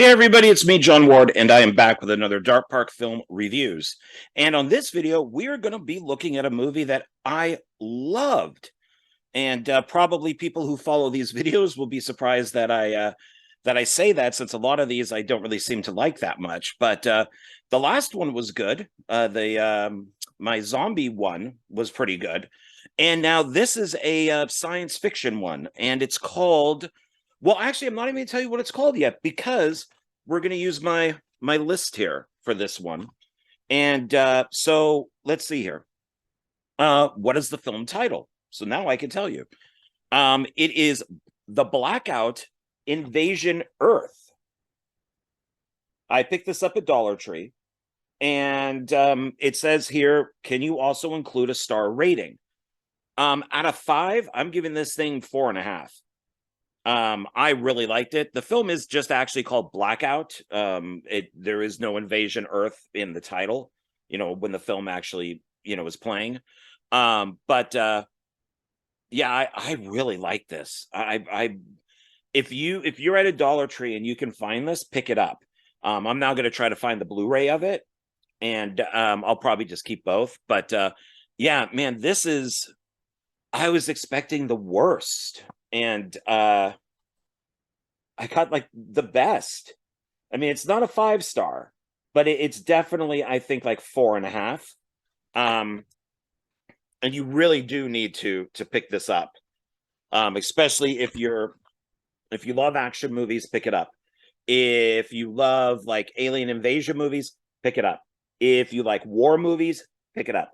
Hey everybody, it's me, John Ward, and I am back with another Dark Park Film Reviews. And on this video, we are going to be looking at a movie that I loved. And probably people who follow these videos will be surprised that I say that, since a lot of these I don't really seem to like that much. But the last one was good. The my zombie one was pretty good. And now this is a science fiction one, and it's called, well, actually, I'm not even going to tell you what it's called yet, because we're going to use my list here for this one. And so let's see here. What is the film title? So now I can tell you. It is The BlackOut Invasion Earth. I picked this up at Dollar Tree, and it says here, can you also include a star rating? Out of 5, I'm giving this thing 4.5. I really liked it. The film is just actually called BlackOut. There is no Invasion Earth in the title, when the film actually, is playing. But yeah, I really like this. If you're at a Dollar Tree and you can find this, pick it up. I'm now going to try to find the Blu-ray of it, and I'll probably just keep both. But yeah, man, I was expecting the worst, and I got like the best. I mean, it's not a 5-star, but it's definitely, I think, like 4.5. And you really do need to pick this up, especially if you love action movies, pick it up. If you love like alien invasion movies, pick it up. If you like war movies, pick it up.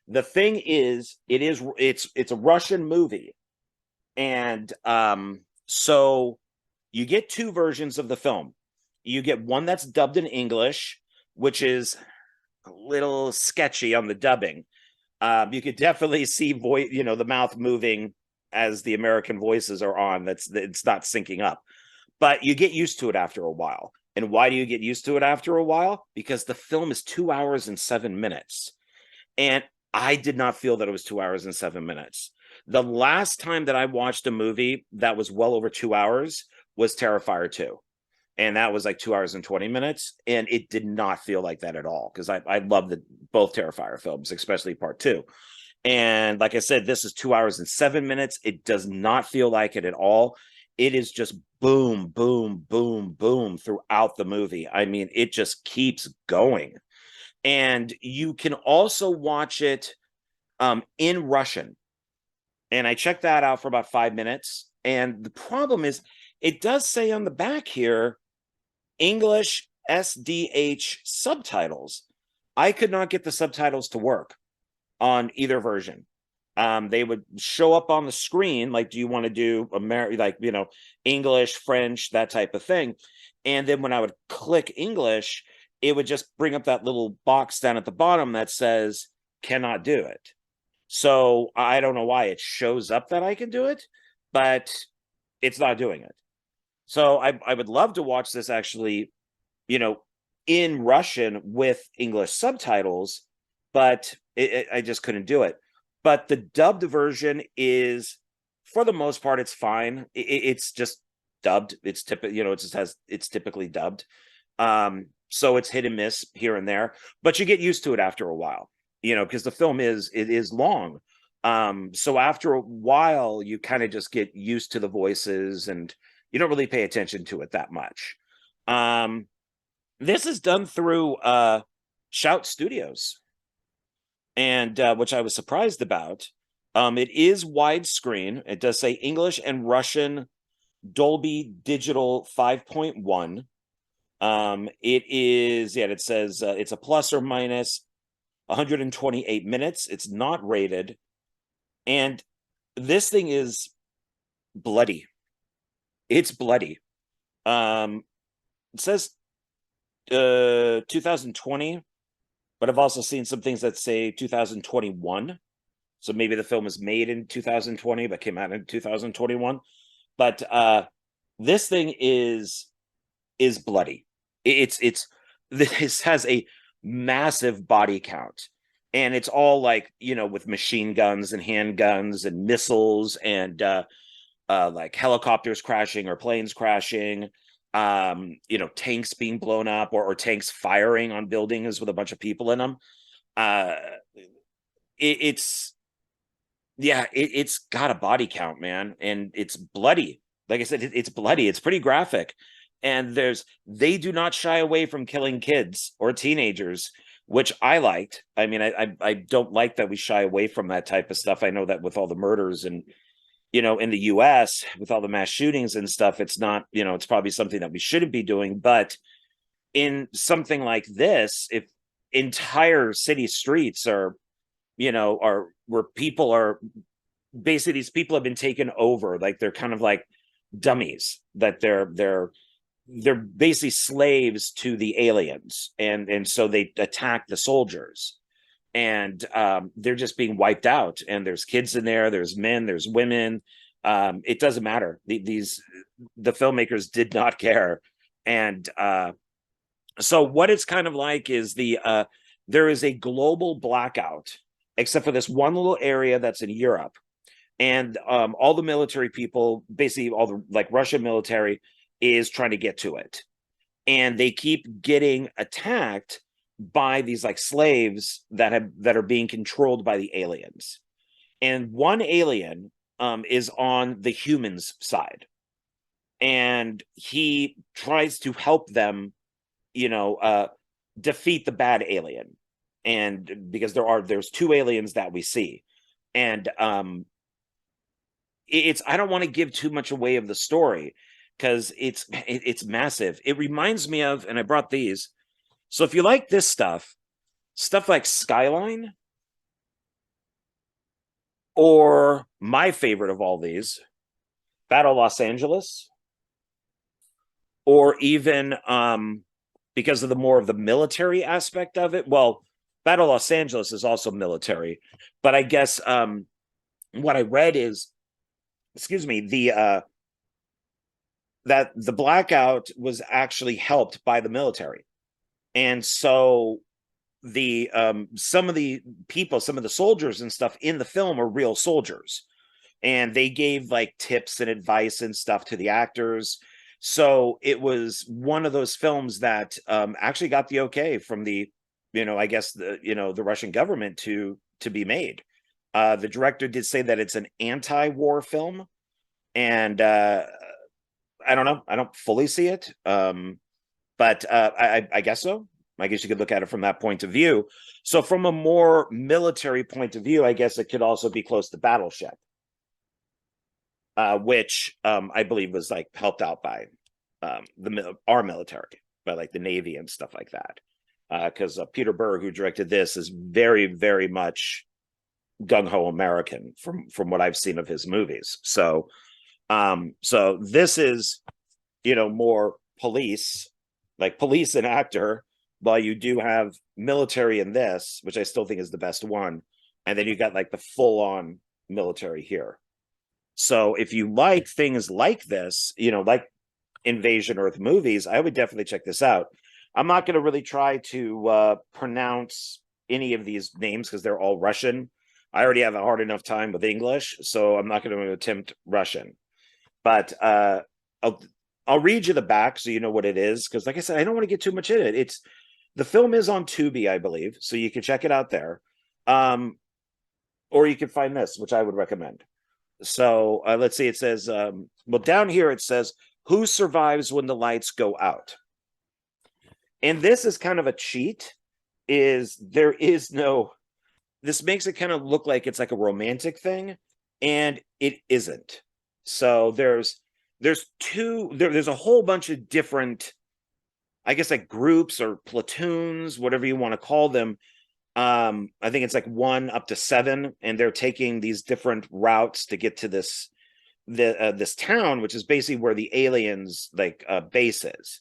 The thing is, it's a Russian movie, and so you get 2 versions of the film. You get one that's dubbed in English, which is a little sketchy on the dubbing. You could definitely see the mouth moving as the American voices are on. It's not syncing up, but you get used to it after a while. And why do you get used to it after a while? Because the film is 2 hours and 7 minutes, and I did not feel that it was 2 hours and 7 minutes. The last time that I watched a movie that was well over 2 hours was Terrifier 2. And that was like 2 hours and 20 minutes. And it did not feel like that at all, because I love both Terrifier films, especially part 2. And like I said, this is 2 hours and 7 minutes. It does not feel like it at all. It is just boom, boom, boom, boom throughout the movie. I mean, it just keeps going. And you can also watch it in Russian. And I checked that out for about 5 minutes. And the problem is, it does say on the back here, English SDH subtitles. I could not get the subtitles to work on either version. They would show up on the screen, like, do you want to do English, French, that type of thing. And then when I would click English, it would just bring up that little box down at the bottom that says, cannot do it. So I don't know why it shows up that I can do it, but it's not doing it. So I would love to watch this actually, in Russian with English subtitles, but I just couldn't do it. But the dubbed version is, for the most part, it's fine. It's just dubbed. It's typically dubbed. So it's hit and miss here and there, but you get used to it after a while, because the film is long. So after a while, you kind of just get used to the voices, and you don't really pay attention to it that much. This is done through Shout Studios, and which I was surprised about. It is widescreen. It does say English and Russian Dolby Digital 5.1. It says it's a plus or minus 128 minutes. It's not rated. And this thing is bloody. It's bloody. It says 2020, but I've also seen some things that say 2021. So maybe the film was made in 2020 but came out in 2021. But this thing is bloody. This has a massive body count, and it's all like, with machine guns and handguns and missiles and like helicopters crashing or planes crashing. tanks being blown up, or tanks firing on buildings with a bunch of people in them. uh it's yeah, it's got a body count, man, and it's bloody. Like I said, it's bloody. It's pretty graphic, and they do not shy away from killing kids or teenagers, which I liked. I mean, I don't like that we shy away from that type of stuff. I know that with all the murders and in the U.S. with all the mass shootings and stuff, it's not, it's probably something that we shouldn't be doing. But in something like this, if entire city streets are where people are basically, these people have been taken over, like they're kind of like dummies, that they're basically slaves to the aliens, and so they attack the soldiers, and they're just being wiped out, and there's kids in there, there's men, there's women. It doesn't matter. The filmmakers did not care. And so what it's kind of like is there is a global blackout, except for this one little area that's in Europe. And all the military people, basically all the like Russian military, is trying to get to it. And they keep getting attacked by these like slaves that are being controlled by the aliens. And one alien is on the humans side, and he tries to help them, defeat the bad alien. And because there's two aliens that we see, and it's I don't want to give too much away of the story, because it's massive. It reminds me of, and I brought these. So if you like this stuff like Skyline, or my favorite of all these, Battle Los Angeles, or even because of the more of the military aspect of it. Well, Battle Los Angeles is also military, but I guess what I read is, excuse me, that the blackout was actually helped by the military. And so the some of the people, some of the soldiers and stuff in the film are real soldiers, and they gave like tips and advice and stuff to the actors. So it was one of those films that actually got the okay from the, I guess the Russian government to be made. The director did say that it's an anti-war film, and I don't know, I don't fully see it, but I guess so. I guess you could look at it from that point of view. So from a more military point of view, I guess it could also be close to Battleship, which I believe was like helped out by our military, by like the Navy and stuff like that. Because Peter Berg, who directed this, is very, very much gung-ho American from what I've seen of his movies. So this is, more police, like police and actor, while you do have military in this, which I still think is the best one. And then you got like the full-on military here. So if you like things like this, like Invasion Earth movies, I would definitely check this out. I'm not going to really try to pronounce any of these names because they're all Russian. I already have a hard enough time with English, so I'm not going to attempt Russian. But I'll read you the back so you know what it is, because like I said, I don't want to get too much in it. The film is on Tubi, I believe, so you can check it out there. Or you can find this, which I would recommend. So let's see, it says, well, down here it says, "Who survives when the lights go out?" And this is kind of a cheat, there is no, this makes it kind of look like it's like a romantic thing, and it isn't. So there's a whole bunch of different, I guess, like groups or platoons, whatever you want to call them. I think it's like 1 up to 7, and they're taking these different routes to get to this town, which is basically where the aliens like base is.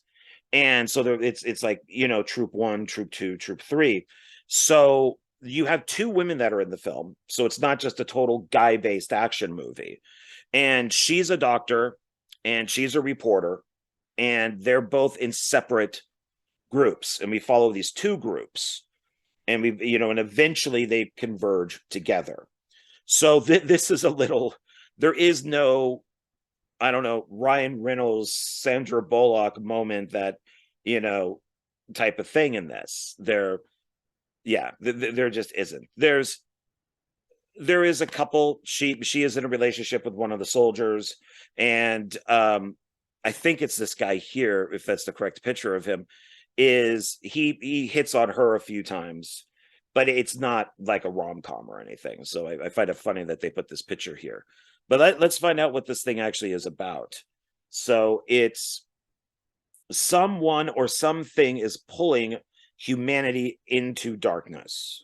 And so it's like, troop 1, troop 2, troop 3. So you have 2 women that are in the film, so it's not just a total guy-based action movie. And she's a doctor and she's a reporter, and they're both in separate groups, and we follow these 2 groups, and and eventually they converge together. So this is there is no I don't know, Ryan Reynolds, Sandra Bullock moment that, you know, type of thing in this. There just isn't. There is a couple. She is in a relationship with one of the soldiers, and I think it's this guy here, if that's the correct picture of him, is he hits on her a few times, but it's not like a rom-com or anything. So I find it funny that they put this picture here. But let's find out what this thing actually is about. So it's someone or something is pulling humanity into darkness.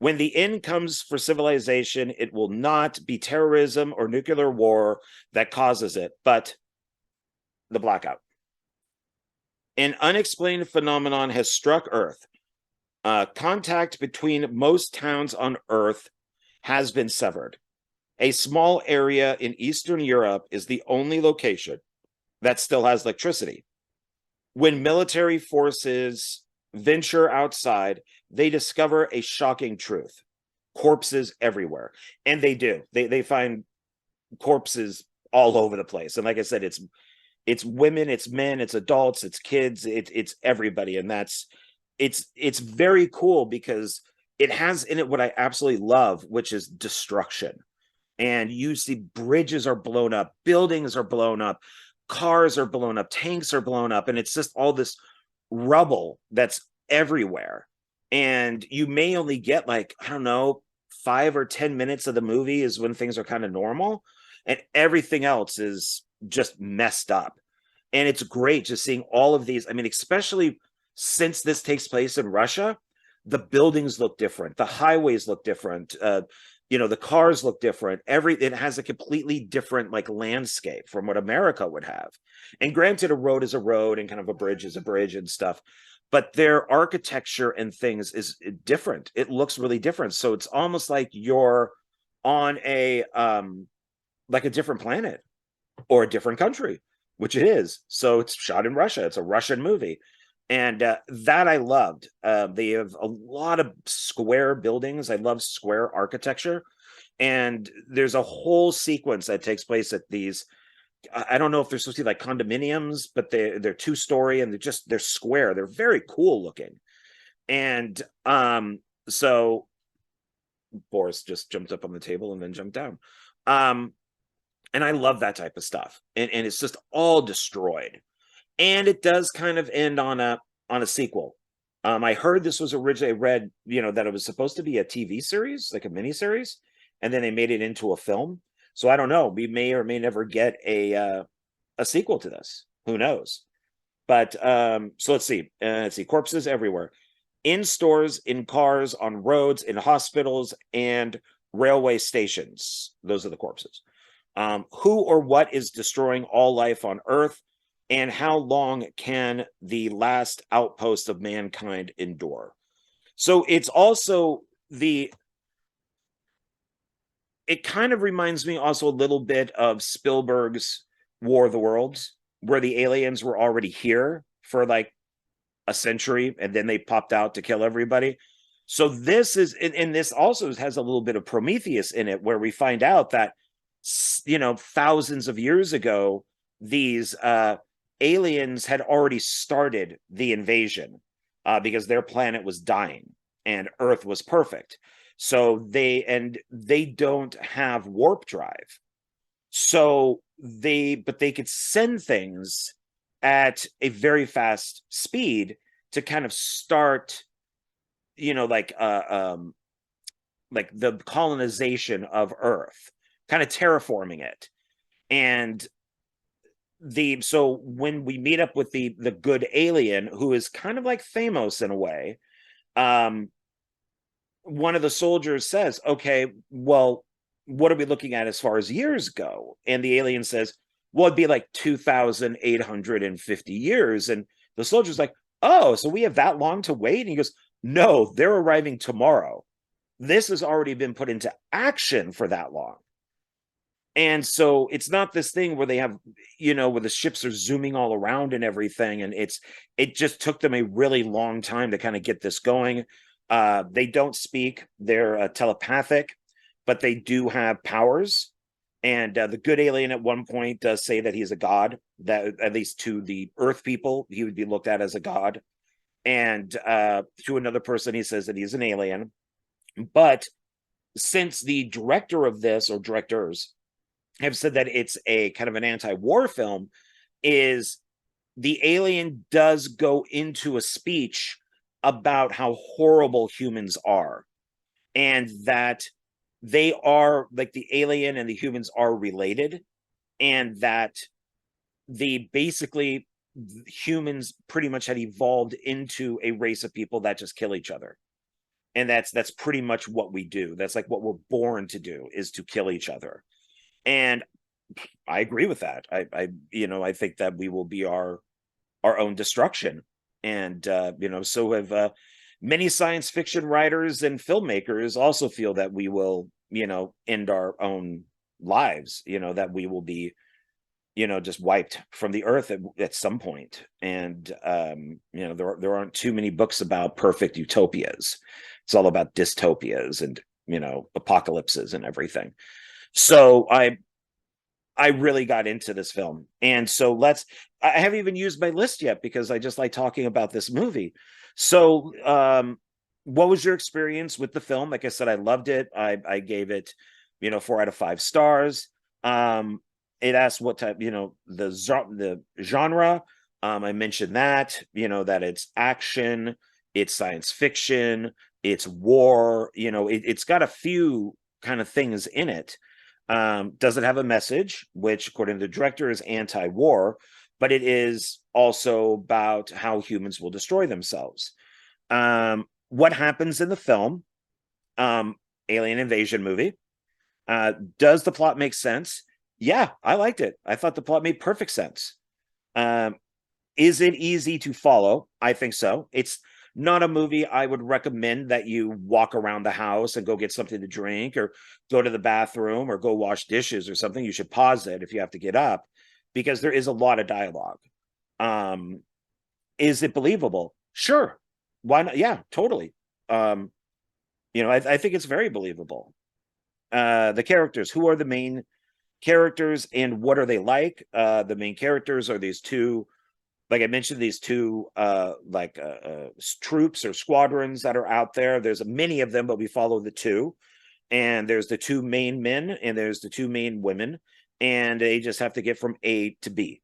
When the end comes for civilization, it will not be terrorism or nuclear war that causes it, but the blackout. An unexplained phenomenon has struck Earth. Contact between most towns on Earth has been severed. A small area in Eastern Europe is the only location that still has electricity. When military forces venture outside, they discover a shocking truth: corpses everywhere. And they do. They find corpses all over the place. And like I said, it's women, it's men, it's adults, it's kids, it's everybody. And it's very cool because it has in it what I absolutely love, which is destruction. And you see bridges are blown up, buildings are blown up, cars are blown up, tanks are blown up, and it's just all this rubble that's everywhere. And you may only get like, I don't know, 5 or 10 minutes of the movie is when things are kind of normal, and everything else is just messed up. And it's great just seeing all of these. I mean, especially since this takes place in Russia, the buildings look different, the highways look different, the cars look different. It has a completely different like landscape from what America would have. And granted, a road is a road and kind of a bridge is a bridge and stuff, but their architecture and things is different. It looks really different. So it's almost like you're on a like a different planet or a different country, which it is. So it's shot in Russia. It's a Russian movie. And that I loved. They have a lot of square buildings. I love square architecture. And there's a whole sequence that takes place at these. I don't know if they're supposed to be like condominiums, but they're 2-story and they're square. They're very cool looking. And so Boris just jumped up on the table and then jumped down. And I love that type of stuff. And it's just all destroyed. And it does kind of end on a sequel. I heard this was originally read, that it was supposed to be a TV series, like a mini series, and then they made it into a film. So I don't know. We may or may never get a sequel to this. Who knows? But so let's see. Corpses everywhere, in stores, in cars, on roads, in hospitals, and railway stations. Those are the corpses. Who or what is destroying all life on Earth? And how long can the last outpost of mankind endure? So it's also it kind of reminds me also a little bit of Spielberg's War of the Worlds, where the aliens were already here for like a century and then they popped out to kill everybody. So this is, and this also has a little bit of Prometheus in it, where we find out that, thousands of years ago, these aliens had already started the invasion because their planet was dying and Earth was perfect. So they don't have warp drive. So they could send things at a very fast speed to kind of start, like the colonization of Earth, kind of terraforming it. And so when we meet up with the good alien, who is kind of like Thamos in a way, one of the soldiers says, okay, well, what are we looking at as far as years go? And the alien says, well, it'd be like 2,850 years. And the soldier's like, oh, so we have that long to wait? And he goes, no, they're arriving tomorrow. This has already been put into action for that long. And so it's not this thing where they have, where the ships are zooming all around and everything. And it just took them a really long time to kind of get this going. They don't speak, they're telepathic, but they do have powers. And the good alien at one point does say that he's a god, that at least to the Earth people, he would be looked at as a god. And to another person, he says that he's an alien. But since the director of this, or directors, have said that it's a kind of an anti-war film, is the alien does go into a speech about how horrible humans are, and that they are, like, the alien and the humans are related, and that the basically humans pretty much had evolved into a race of people that just kill each other. And that's pretty much what we do. That's like what we're born to do, is to kill each other. And I agree with that. I think that we will be our own destruction. And so have many science fiction writers and filmmakers also feel that we will, end our own lives, that we will be, just wiped from the earth at some point. And there aren't too many books about perfect utopias. It's all about dystopias and apocalypses and everything. So I really got into this film. And so I haven't even used my list yet because I just like talking about this movie. So what was your experience with the film? Like I said, I loved it. I gave it 4 out of 5 stars. It asked what type, the genre. I mentioned that, that it's action, it's science fiction, it's war. It's got a few kind of things in it. Does it have a message, which according to the director is anti-war, but it is also about how humans will destroy themselves. What happens in the film? Alien invasion movie. Does the plot make sense? Yeah, I liked it. I thought the plot made perfect sense. Is it easy to follow? I think so. It's not a movie I would recommend that you walk around the house and go get something to drink or go to the bathroom or go wash dishes or something. You should pause it if you have to get up, because there is a lot of dialogue. Is it believable? Sure. Why not? Yeah, totally. I think it's very believable. The characters, who are the main characters and what are they like? The main characters are these two, like I mentioned, these two troops or squadrons that are out there. There's many of them, but we follow the two. And there's the two main men and there's the two main women, and they just have to get from A to B.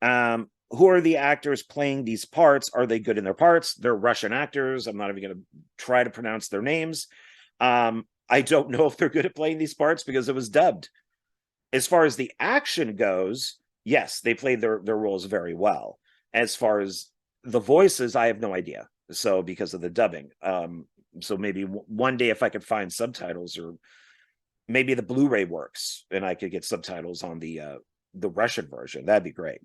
Who are the actors playing these parts? Are they good in their parts? They're Russian actors. I'm not even going to try to pronounce their names. I don't know if they're good at playing these parts because it was dubbed. As far as the action goes, yes, they played their roles very well. As far as the voices, I have no idea. So because of the dubbing, so maybe one day if I could find subtitles, or maybe the Blu-ray works and I could get subtitles on the Russian version, that'd be great.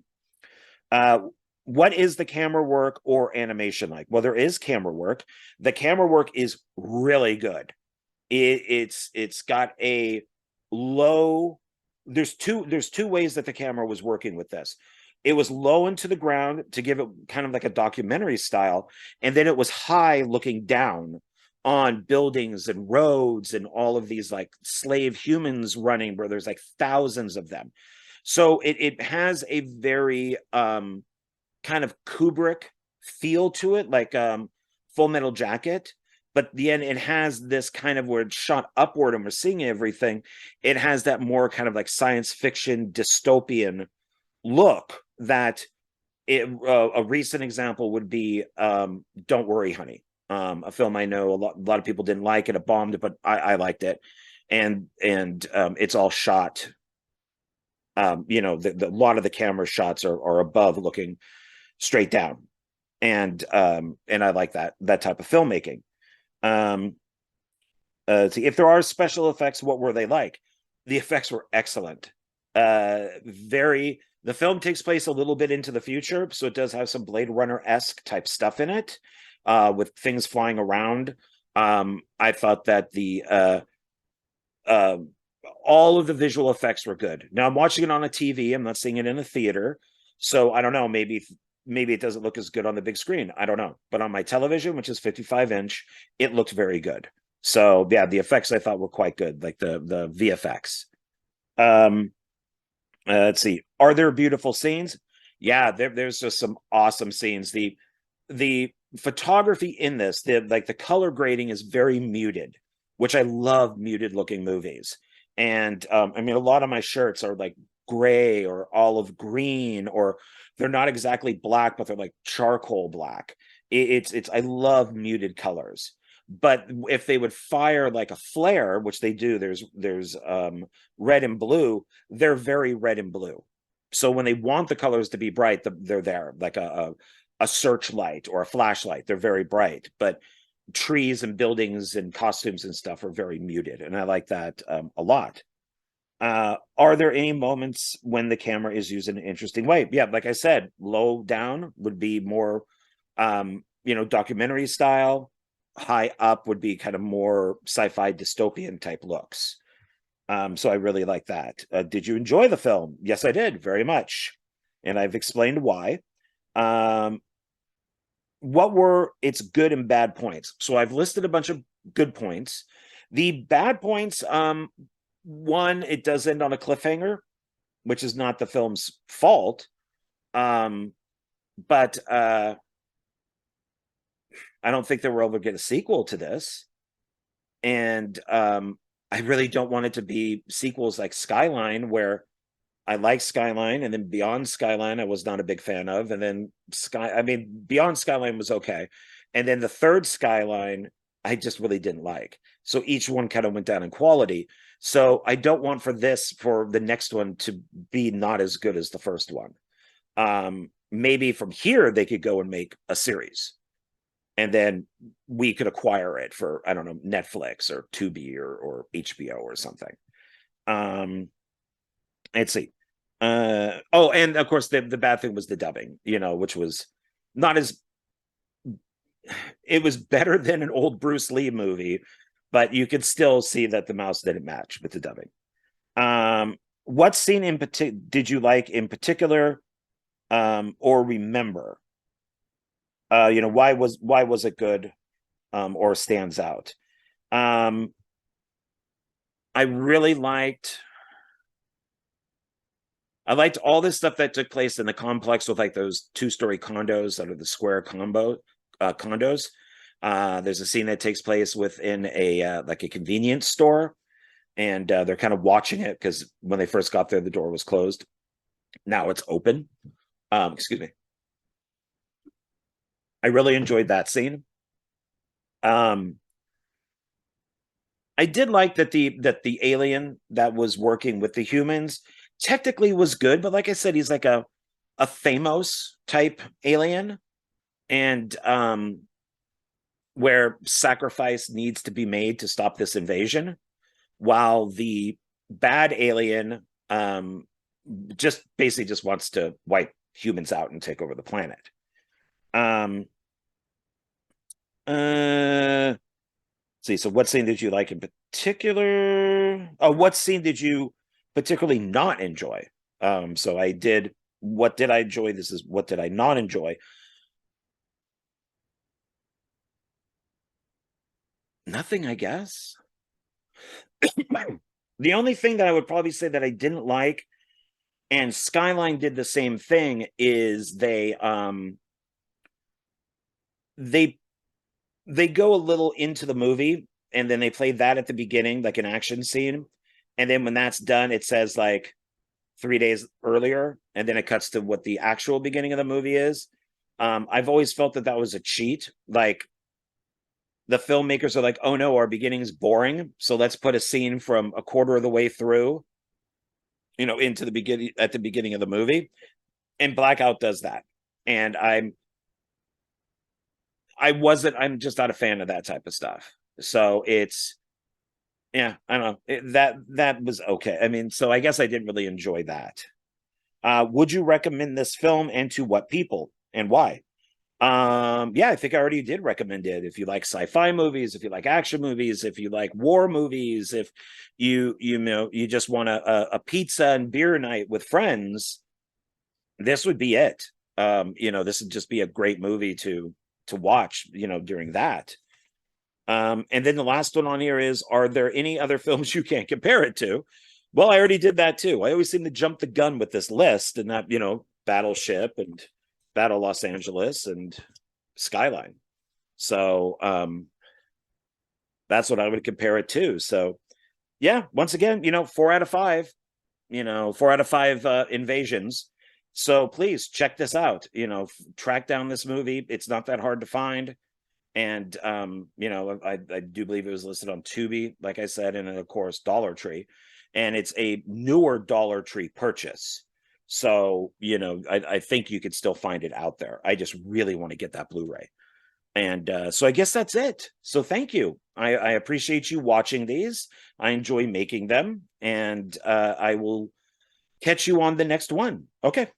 What is the camera work or animation like? Well, there is camera work. The camera work is really good. It's got a low. There's two ways that the camera was working with this. It was low into the ground to give it kind of like a documentary style, and then it was high looking down on buildings and roads and all of these like slave humans running, where there's like thousands of them. So it has a very kind of Kubrick feel to it, like Full Metal Jacket. But the end, it has this kind of, where it's shot upward and we're seeing everything. It has that more kind of like science fiction dystopian look. That a recent example would be Don't Worry, Honey, a film I know a lot of people didn't like it. It bombed, but I liked it, and it's all shot. A lot of the camera shots are above, looking straight down, and I like that type of filmmaking. See, if there are special effects, what were they like? The effects were excellent. The film takes place a little bit into the future, so it does have some Blade Runner-esque type stuff in it, with things flying around. I thought that all of the visual effects were good. Now I'm watching it on a TV. I'm not seeing it in a theater, so I don't know. Maybe it doesn't look as good on the big screen. I don't know. But on my television, which is 55-inch, it looked very good. So yeah, the effects I thought were quite good, like the VFX. Um, let's see. Are there beautiful scenes? Yeah, there's just some awesome scenes. The photography in this, the color grading is very muted, which I love muted looking movies. And I mean, a lot of my shirts are like gray or olive green, or they're not exactly black, but they're like charcoal black. It's I love muted colors. But if they would fire like a flare, which they do, there's red and blue, they're very red and blue. So when they want the colors to be bright, they're there, like a searchlight or a flashlight. They're very bright, but trees and buildings and costumes and stuff are very muted, and I like that a lot. Are there any moments when the camera is used in an interesting way? Yeah, like I said, low down would be more, documentary style. High up would be kind of more sci-fi dystopian type looks. So I really like that. Did you enjoy the film? Yes, I did very much, and I've explained why. Um, what were its good and bad points? So I've listed a bunch of good points. The bad points, one, it does end on a cliffhanger, which is not the film's fault. But I don't think they were able to get a sequel to this. And I really don't want it to be sequels like Skyline, where I like Skyline, and then Beyond Skyline I was not a big fan of, and then Beyond Skyline was okay, and then the third Skyline I just really didn't like. So each one kind of went down in quality. So I don't want for the next one to be not as good as the first one. Maybe from here they could go and make a series, and then we could acquire it for, I don't know, Netflix or Tubi or HBO or something. Let's see. Oh, and of course the bad thing was the dubbing, which was not as, it was better than an old Bruce Lee movie, but you could still see that the mouse didn't match with the dubbing. What scene in particular did you like in particular, or remember? Why was it good, or stands out? Um, I really liked I liked all this stuff that took place in the complex with like those 2-story condos out of the square condos. There's a scene that takes place within a like a convenience store, and they're kind of watching it because when they first got there, the door was closed. Now it's open. Excuse me. I really enjoyed that scene. Um, I did like that the alien that was working with the humans technically was good, but like I said, he's like a Thamos type alien, and where sacrifice needs to be made to stop this invasion, while the bad alien just basically just wants to wipe humans out and take over the planet. Um uh see, so what scene did you like in particular? Oh, what scene did you particularly not enjoy? So I did, what did I enjoy? This is what did I not enjoy? Nothing, I guess. The only thing that I would probably say that I didn't like, and Skyline did the same thing, is they they go a little into the movie, and then they play that at the beginning, like an action scene, and then when that's done, it says like 3 days earlier, and then it cuts to what the actual beginning of the movie is. I've always felt that was a cheat. Like, the filmmakers are like, oh no, our beginning's boring, so let's put a scene from a quarter of the way through, into the beginning, at the beginning of the movie. And BlackOut does that. And I'm just not a fan of that type of stuff. So it's, yeah, I don't know. That was okay. I mean, so I guess I didn't really enjoy that. Would you recommend this film, and to what people, and why? Yeah, I think I already did recommend it. If you like sci-fi movies, if you like action movies, if you like war movies, if you just want a pizza and beer night with friends, this would be it. This would just be a great movie to watch, during that. And then the last one on here is, are there any other films you can't compare it to? Well, I already did that too. I always seem to jump the gun with this list, and that, Battleship and Battle Los Angeles and Skyline. So that's what I would compare it to. So yeah, once again, 4 out of 5, 4 out of 5 invasions. So please check this out. Track down this movie. It's not that hard to find. And I do believe it was listed on Tubi, like I said, and of course Dollar Tree. And it's a newer Dollar Tree purchase. So, I think you could still find it out there. I just really want to get that Blu-ray. And so I guess that's it. So thank you. I appreciate you watching these. I enjoy making them. And I will catch you on the next one. Okay.